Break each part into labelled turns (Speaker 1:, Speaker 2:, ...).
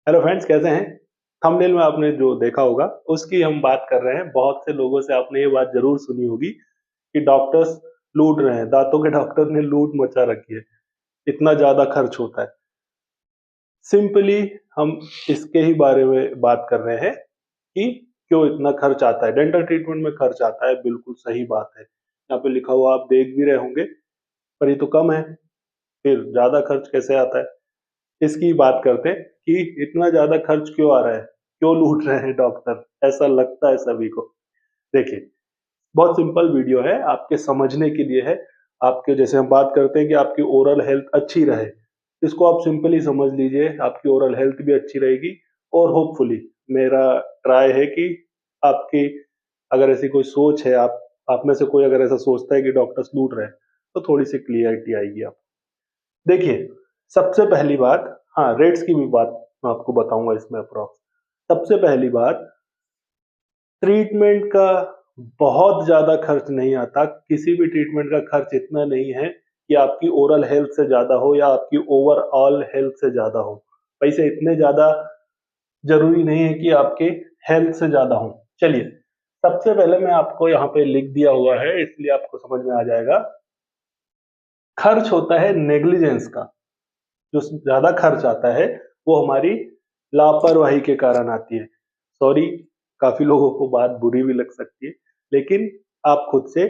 Speaker 1: Hello friends, कैसे हैं? Thumbnail में आपने जो देखा होगा उसकी हम बात कर रहे हैं। बहुत से लोगों से आपने ये बात ज़रूर सुनी होगी कि डॉक्टर्स लूट रहे हैं, दाँतों के डॉक्टर ने लूट मचा रखी है, इतना ज़्यादा खर्च होता है। सिंपली हम इसके ही बारे में बात कर रहे हैं कि क्यों इतना खर्च आता है। डेंटल ट्रीटमेंट में खर्च आता है, बिल्कुल सही बात है। यहाँ पे लिखा हुआ आप देख भी रहे होंगे, पर ये तो कम है, फिर ज़्यादा खर्च कैसे आता है? इसकी बात करते हैं कि इतना ज़्यादा खर्च क्यों आ रहा है? क्यों लूट रहे हैं डॉक्टर? ऐसा लगता है सभी को। देखिए, बहुत सिंपल वीडियो है, आपके समझने के लिए है। आपके जैसे हम बात करते हैं कि आपकी ओरल हेल्थ अच्छी रहे, इसको आप सिंपली समझ लीजिए, आपकी ओरल हेल्थ भी अच्छी रहेगी और होपफुली मेरा ट्राई है कि आपकी अगर ऐसी कोई सोच है, आप में से कोई अगर ऐसा सोचता है कि डॉक्टर्स लूट रहे हैं, तो थोड़ी-सी क्लैरिटी आएगी आपको। देखिए, सबसे पहली बात, हाँ, रेट्स की भी बात मैं आपको बताऊँगा इसमें अप्रॉक्स। सबसे पहली बात, ट्रीटमेंट का बहुत ज़्यादा खर्च नहीं आता। किसी भी ट्रीटमेंट का खर्च इतना नहीं है कि आपकी ओरल हेल्थ से ज़्यादा हो या आपकी ओवरऑल हेल्थ से ज़्यादा हो। पैसे इतने ज़्यादा ज़रूरी नहीं है कि आपके हेल्थ से ज़्यादा हों। चलिए, सबसे पहले मैं आपको यहाँ पे लिख दिया हुआ है, इसलिए आपको समझ में आ जाएगा। खर्च होता है नेग्लिजेंस का। जो ज़्यादा खर्च आता है, वो हमारी लापरवाही के कारण आती है। सॉरी, काफ़ी लोगों को बात बुरी भी लग सकती है, लेकिन आप खुद से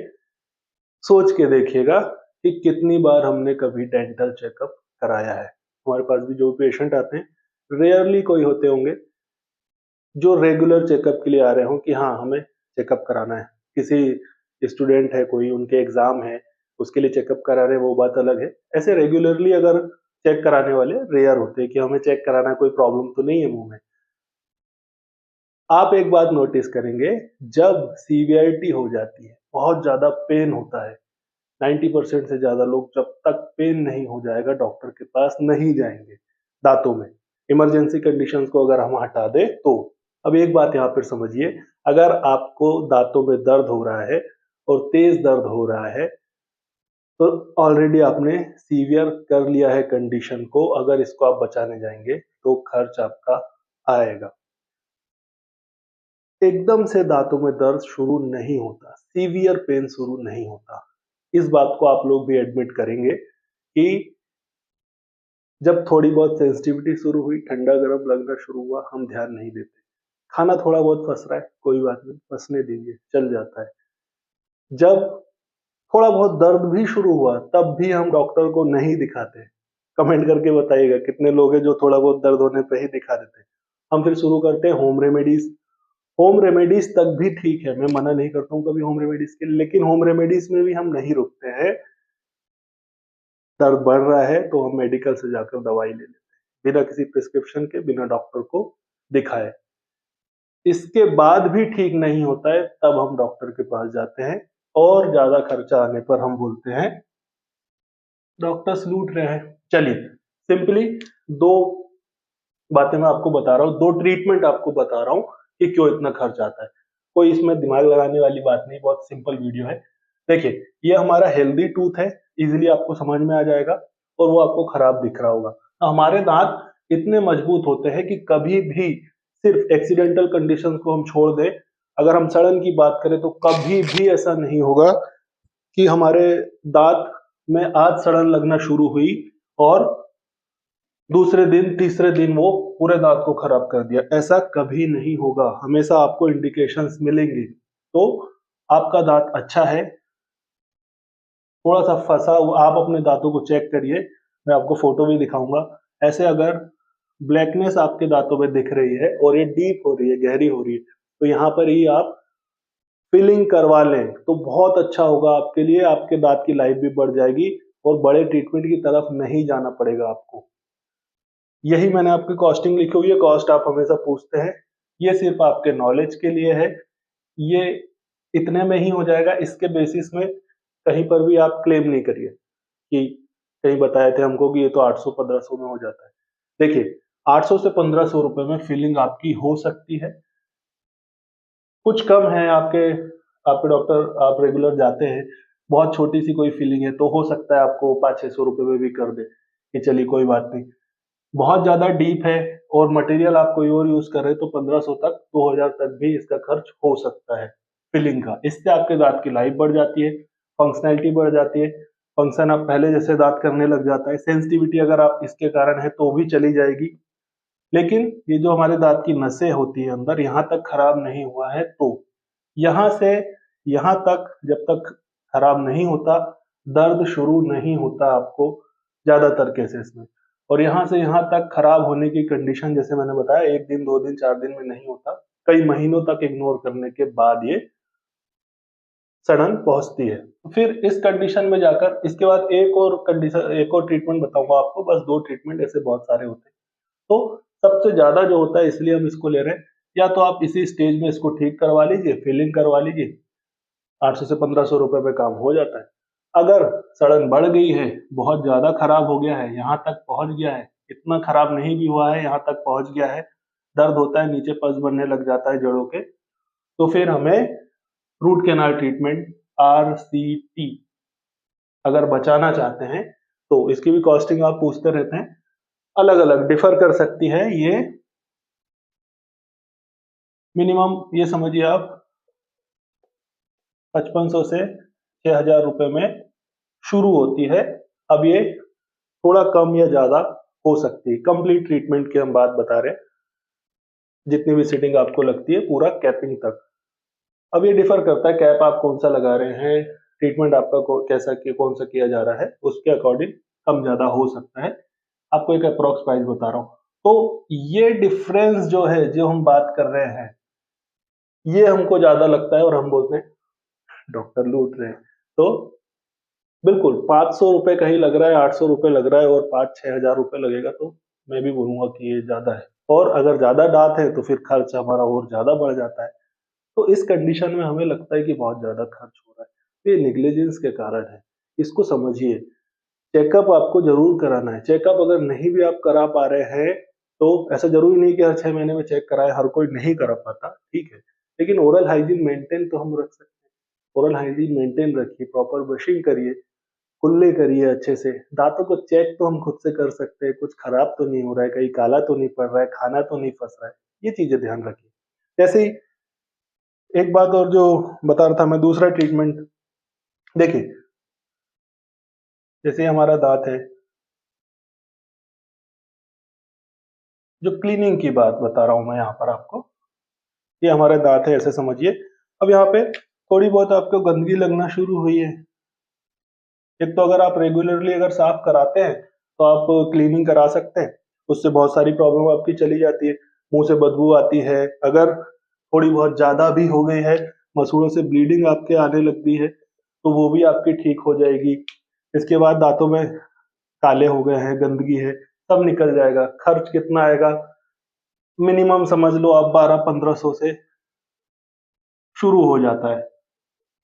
Speaker 1: सोच के देखिएगा कि कितनी बार हमने कभी डेंटल चेकअप कराया है। हमारे पास भी जो पेशेंट आते हैं, रेयरली कोई होते होंगे जो रेगुलर चेकअप के लिए आ रहे हों कि हाँ, हमें चेकअप कराना है। किसी स्टूडेंट है कोई, उनके एग्ज़ाम है, उसके लिए चेकअप करा रहे हैं, वो बात अलग है। ऐसे रेगुलरली अगर चेक कराने वाले रेयर होते हैं कि हमें चेक कराना है, कोई प्रॉब्लम तो नहीं है मुँह में। आप एक बात नोटिस करेंगे, जब सीवियरिटी हो जाती है, बहुत ज़्यादा पेन होता है, 90% से ज़्यादा लोग जब तक पेन नहीं हो जाएगा डॉक्टर के पास नहीं जाएँगे, दाँतों में। इमरजेंसी कंडीशंस को अगर हम हटा दें तो। अब एक बात यहाँ पर समझिए, अगर आपको दाँतों में दर्द हो रहा है और तेज़ दर्द हो रहा है, तो ऑलरेडी आपने सीवियर कर लिया है कंडीशन को। अगर इसको आप बचाने जाएँगे, तो खर्च आपका आएगा। एकदम से दाँतों में दर्द शुरू नहीं होता, सीवियर पेन शुरू नहीं होता। इस बात को आप लोग भी एडमिट करेंगे कि जब थोड़ी बहुत सेंसिटिविटी शुरू हुई, ठंडा-गरम लगना शुरू हुआ, हम ध्यान नहीं देते। खाना थोड़ा बहुत फँस रहा है, कोई बात नहीं, फँसने दीजिए, चल जाता है। जब थोड़ा बहुत दर्द भी शुरू हुआ, तब भी हम डॉक्टर को नहीं दिखाते। कमेंट करके बताइएगा कितने लोग हैं जो थोड़ा बहुत दर्द होने पे ही दिखा देते हैं। हम फिर शुरू करते हैं होम रेमेडीज़। होम रेमेडीज़ तक भी ठीक है, मैं मना नहीं करता हूँ कभी होम रेमेडीज़ के लिए, लेकिन होम रेमेडीज़ में भी हम नहीं रुकते हैं। दर्द बढ़ रहा है तो हम मेडिकल से जाकर दवाई ले लेते हैं, बिना किसी प्रिस्क्रिप्शन के, बिना डॉक्टर को दिखाए। इसके बाद भी ठीक नहीं होता है, तब हम डॉक्टर के पास जाते हैं और ज़्यादा खर्चा आने पर हम बोलते हैं डॉक्टर्स लूट रहे हैं। चलिए, सिंपली 2 बातें मैं आपको बता रहा हूँ, 2 ट्रीटमेंट आपको बता रहा हूँ कि क्यों इतना खर्च आता है। कोई इसमें दिमाग लगाने वाली बात नहीं, बहुत सिंपल वीडियो है। देखिए, ये हमारा हेल्दी टूथ है, ईज़िली आपको समझ में आ जाएगा और वो आपको खराब दिख रहा होगा। हमारे दाँत इतने मजबूत होते हैं कि कभी भी सिर्फ़ एक्सीडेंटल कंडीशंस को हम छोड़ दें, अगर हम सड़न की बात करें तो कभी भी ऐसा नहीं होगा कि हमारे दाँत में आज सड़न लगना शुरू हुई और दूसरे दिन, तीसरे दिन वो पूरे दाँत को खराब कर दिया, ऐसा कभी नहीं होगा। हमेशा आपको इंडिकेशंस मिलेंगे। तो आपका दाँत अच्छा है, थोड़ा-सा फँसा हुआ, आप अपने दाँतों को चेक करिए, मैं आपको फ़ोटो भी दिखाऊँगा। ऐसे अगर ब्लैकनेस आपके दाँतों में दिख रही है और ये डीप हो रही है, गहरी हो रही है, तो यहाँ पर ही आप फिलिंग करवा लें, तो बहुत अच्छा होगा आपके लिए, आपके दाँत की लाइफ भी बढ़ जाएगी और बड़े ट्रीटमेंट की तरफ नहीं जाना पड़ेगा आपको। यही मैंने आपकी कॉस्टिंग लिखी हुई है, कॉस्ट आप हमेशा पूछते हैं। ये सिर्फ़ आपके नॉलेज के लिए है, ये इतने में ही हो जाएगा, इसके बेसिस में कहीं पर भी आप क्लेम नहीं करिए कि कहीं बताए थे हमको कि ये तो 800-1500 में हो जाता है। देखिए, 800 से 1500 रुपए में फिलिंग आपकी हो सकती है। कुछ कम है, आपके डॉक्टर आप रेगुलर जाते हैं, बहुत छोटी-सी कोई फिलिंग है, तो हो सकता है आपको 500-600 रुपए में भी कर दें, कि चलिए कोई बात नहीं। बहुत ज़्यादा डीप है और मटेरियल आप कोई और यूज़ कर रहे हैं तो 1500 तक 2000 तक भी इसका खर्च हो सकता है फिलिंग का। इससे आपके दाँत की लाइफ बढ़ जाती है, फंक्शनैलिटी बढ़ जाती है, फंक्शन आप पहले जैसे दाँत करने लग जाता है, सेंसिटिविटी अगर आप इसके कारण है तो भी चली जाएगी। लेकिन ये जो हमारे दाँत की नसें होती है अंदर, यहाँ तक खराब नहीं हुआ है तो यहाँ से यहाँ तक जब तक खराब नहीं होता, दर्द शुरू नहीं होता आपको ज़्यादातर केसेस में। और यहाँ से यहाँ तक खराब होने की कंडीशन जैसे मैंने बताया 1 दिन, 2 दिन, 4 दिन में नहीं होता, कई महीनों तक इग्नोर करने के बाद ये सड़न पहुँचती है। फिर इस कंडीशन में जाकर इसके बाद एक और ट्रीटमेंट बताऊँगा आपको, बस 2 ट्रीटमेंट ऐसे बहुत सारे होते हैं। तो सबसे ज़्यादा जो होता है इसलिए हम इसको ले रहे हैं, या तो आप इसी स्टेज में इसको ठीक करवा लीजिए, फिलिंग करवा लीजिए, 800 से 1500 रुपए में काम हो जाता है। अगर सड़न बढ़ गई है, बहुत ज़्यादा खराब हो गया है, यहाँ तक पहुँच गया है, इतना खराब नहीं भी हुआ है, यहाँ तक पहुँच गया है, दर्द होता है, नीचे पस बनने लग जाता है जड़ों के, तो फिर हमें रूट कैनाल ट्रीटमेंट आरसीटी अगर बचाना चाहते हैं, तो इसकी भी कॉस्टिंग आप पूछते रहते हैं, अलग-अलग डिफर कर सकती है। ये मिनिमम ये समझिए आप 5500 से 6000 रुपए में शुरू होती है। अब ये थोड़ा कम या ज़्यादा हो सकती है। कंप्लीट ट्रीटमेंट की हम बात बता रहे हैं, जितनी भी सीटिंग आपको लगती है पूरा कैपिंग तक। अब ये डिफर करता है कैप आप कौन-सा लगा रहे हैं, ट्रीटमेंट आपका कौन-सा किया जा रहा है, उसके अकॉर्डिंग कम ज़्यादा हो सकता है। आपको एक अप्रॉक्स प्राइस बता रहा हूँ। तो ये डिफरेंस जो है, जो हम बात कर रहे हैं, ये हमको ज़्यादा लगता है और हम बोलते हैं डॉक्टर लूट रहे हैं। तो बिल्कुल 500 रुपए कहीं लग रहा है, 800 रुपए लग रहा है और 5-6 हज़ार रुपए लगेगा तो मैं भी बोलूँगा कि ये ज़्यादा है। और अगर ज़्यादा दाँत है तो फिर खर्च हमारा और ज़्यादा बढ़ जाता है। तो इस कंडीशन में हमें लगता है कि बहुत ज़्यादा खर्च हो रहा है। ये नेग्लिजेंस के कारण है। इसको समझिए। चेकअप आपको ज़रूर कराना है। चेकअप अगर नहीं भी आप करा पा रहे हैं, तो ऐसा ज़रूरी नहीं कि हर 6 महीने में चेक कराएँ, हर कोई नहीं करा पाता, ठीक है। लेकिन ओरल हाइजीन मेंटेन तो हम रख सकते हैं। ओरल हाइजीन मेंटेन रखिए, प्रॉपर ब्रशिंग करिए, कुल्ले करिए अच्छे से। दाँतों को चेक तो हम खुद से कर सकते हैं, कुछ खराब तो नहीं हो रहा है, कहीं काला तो नहीं पड़ रहा है, खाना तो नहीं फँस रहा है। ये चीज़ें ध्यान रखिए। जैसे ही एक बात और जो बता रहा था मैं, दूसरा ट्रीटमेंट देखिए, जैसे हमारा दाँत है, जो क्लीनिंग की बात बता रहा हूँ मैं यहाँ पर आपको, ये हमारा दाँत है ऐसे समझिए। अब यहाँ पे थोड़ी बहुत आपको गंदगी लगना शुरू हुई है। एक तो अगर आप रेगुलरली अगर साफ कराते हैं, तो आप क्लीनिंग करा सकते हैं। उससे बहुत सारी प्रॉब्लम आपकी चली जाती है। मुँह से बदबू आती है, अगर थोड़ी बहुत ज़्यादा भी हो गई है, मसूड़ों से ब्लीडिंग आपके आने लग गई है, तो वो भी आपकी ठीक हो जाएगी। इसके बाद दाँतों में काले हो गए हैं, गंदगी है, सब निकल जाएगा। खर्च कितना आएगा? मिनिमम समझ लो आप 1200-1500 से शुरू हो जाता है।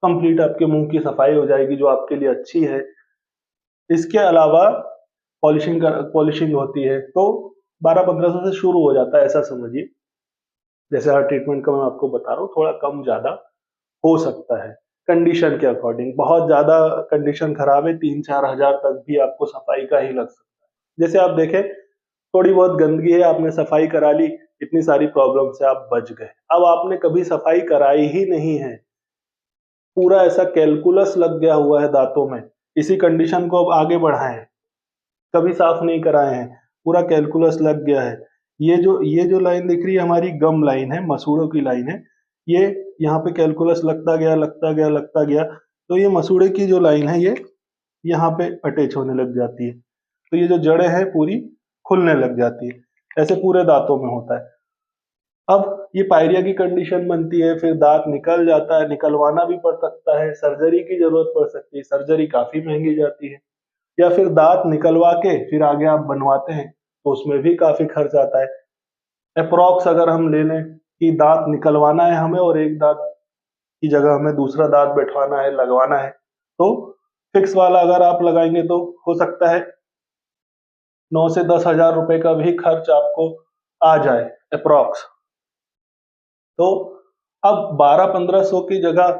Speaker 1: कंप्लीट आपके मुँह की सफाई हो जाएगी जो आपके लिए अच्छी है। इसके अलावा पॉलिशिंग होती है तो 1200-1500 से शुरू हो जाता है, ऐसा समझिए। जैसे हर ट्रीटमेंट का मैं आपको बता रहा हूँ, थोड़ा कम ज़्यादा हो सकता है, कंडीशन के अकॉर्डिंग। बहुत ज़्यादा कंडीशन खराब है, 3-4 हज़ार तक भी आपको सफाई का ही लग सकता है। जैसे आप देखें, थोड़ी बहुत गंदगी है, आपने सफाई करा ली, इतनी सारी प्रॉब्लम से आप बच गए। अब आपने कभी सफाई कराई ही नहीं है, पूरा ऐसा कैलकुलस लग गया हुआ है दाँतों में, इसी कंडीशन को अब आगे बढ़ाएँ, कभी साफ नहीं कराए हैं, पूरा कैलकुलस लग गया है। ये जो लाइन दिख रही है हमारी गम लाइन है, मसूड़ों की लाइन है। ये यहाँ पे कैलकुलस लगता गया, लगता गया, लगता गया, तो ये मसूड़े की जो लाइन है ये यहाँ पे अटैच होने लग जाती है। तो ये जो जड़ें हैं पूरी खुलने लग जाती है। ऐसे पूरे दाँतों में होता है। अब ये पायरिया की कंडीशन बनती है, फिर दाँत निकल जाता है, निकलवाना भी पड़ सकता है, सर्जरी की ज़रूरत पड़ सकती है, सर्जरी काफ़ी महँगी जाती है। या फिर दाँत निकलवा के फिर आगे आप बनवाते हैं, तो उसमें भी काफ़ी खर्च आता है। एप्रॉक्स अगर हम ले लें कि दाँत निकलवाना है हमें और एक दाँत की जगह हमें दूसरा दाँत बैठवाना है, लगवाना है, तो फिक्स वाला अगर आप लगाएँगे तो हो सकता है 9 से 10 हज़ार रुपए का भी खर्च आपको आ जाए एप्रॉक्स। तो अब 12-1500 की जगह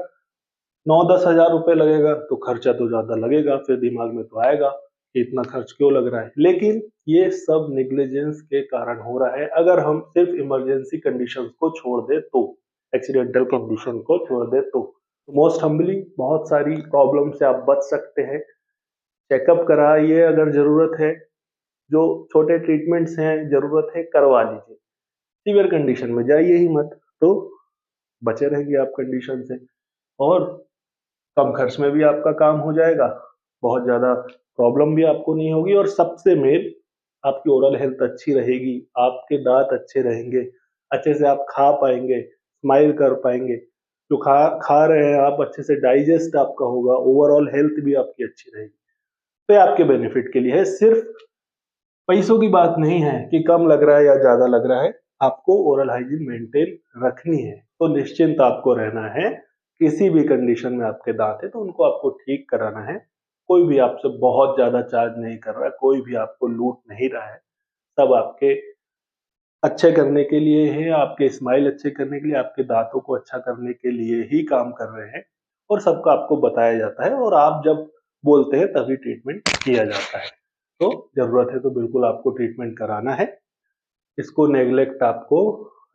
Speaker 1: 9-10 हज़ार रुपए लगेगा, तो खर्चा तो ज़्यादा लगेगा, फिर दिमाग में तो आएगा। कि इतना खर्च क्यों लग रहा है, लेकिन ये सब नेग्लिजेंस के कारण हो रहा है। अगर हम सिर्फ इमरजेंसी कंडीशंस को छोड़ दे तो, एक्सीडेंटल कंडीशन को छोड़ दे तो मोस्ट हम्बली बहुत सारी प्रॉब्लम से आप बच सकते हैं। चेकअप कराइए अगर जरूरत है, जो छोटे ट्रीटमेंट्स हैं जरूरत है करवा लीजिए। सीवियर कंडीशन में जाइए ही मत, तो बचे रहेंगे आप कंडीशन से, और कम खर्च में भी आपका काम हो जाएगा, बहुत ज्यादा प्रॉब्लम भी आपको नहीं होगी, और सबसे मेन आपकी ओरल हेल्थ अच्छी रहेगी, आपके दांत अच्छे रहेंगे, अच्छे से आप खा पाएंगे, स्माइल कर पाएंगे, जो खा खा रहे हैं आप अच्छे से डाइजेस्ट आपका होगा, ओवरऑल हेल्थ भी आपकी अच्छी रहेगी। तो ये आपके बेनिफिट के लिए है, सिर्फ पैसों की बात नहीं है कि कम लग रहा है या ज्यादा लग रहा है, आपको ओरल हाइजीन मेंटेन रखनी है तो निश्चिंत आपको रहना है। किसी भी कंडीशन में आपके दांत है तो उनको आपको ठीक कराना है। कोई भी आपसे बहुत ज्यादा चार्ज नहीं कर रहा है, कोई भी आपको लूट नहीं रहा है, सब आपके अच्छे करने के लिए है, आपके स्माइल अच्छे करने के लिए, आपके दांतों को अच्छा करने के लिए ही काम कर रहे हैं, और सबका आपको बताया जाता है, और आप जब बोलते हैं तभी ट्रीटमेंट किया जाता है। तो जरूरत है तो बिल्कुल आपको ट्रीटमेंट कराना है, इसको नेग्लेक्ट आपको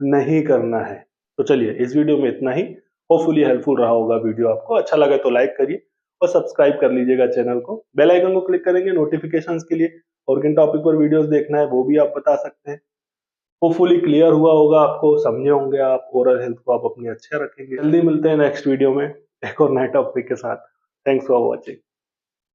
Speaker 1: नहीं करना है। तो चलिए इस वीडियो में इतना ही, होपफुली हेल्पफुल रहा होगा वीडियो आपको। अच्छा लगा तो लाइक करिए और सब्सक्राइब कर लीजिएगा चैनल को, बेल आइकन को क्लिक करेंगे नोटिफिकेशंस के लिए, और किन टॉपिक पर वीडियोस देखना है वो भी आप बता सकते हैं। होपफुली क्लियर हुआ होगा, आपको समझे होंगे आप, ओरल हेल्थ को आप अपनी अच्छे रखेंगे। जल्दी मिलते हैं नेक्स्ट वीडियो में एक और नए टॉपिक के साथ। Thanks for watching.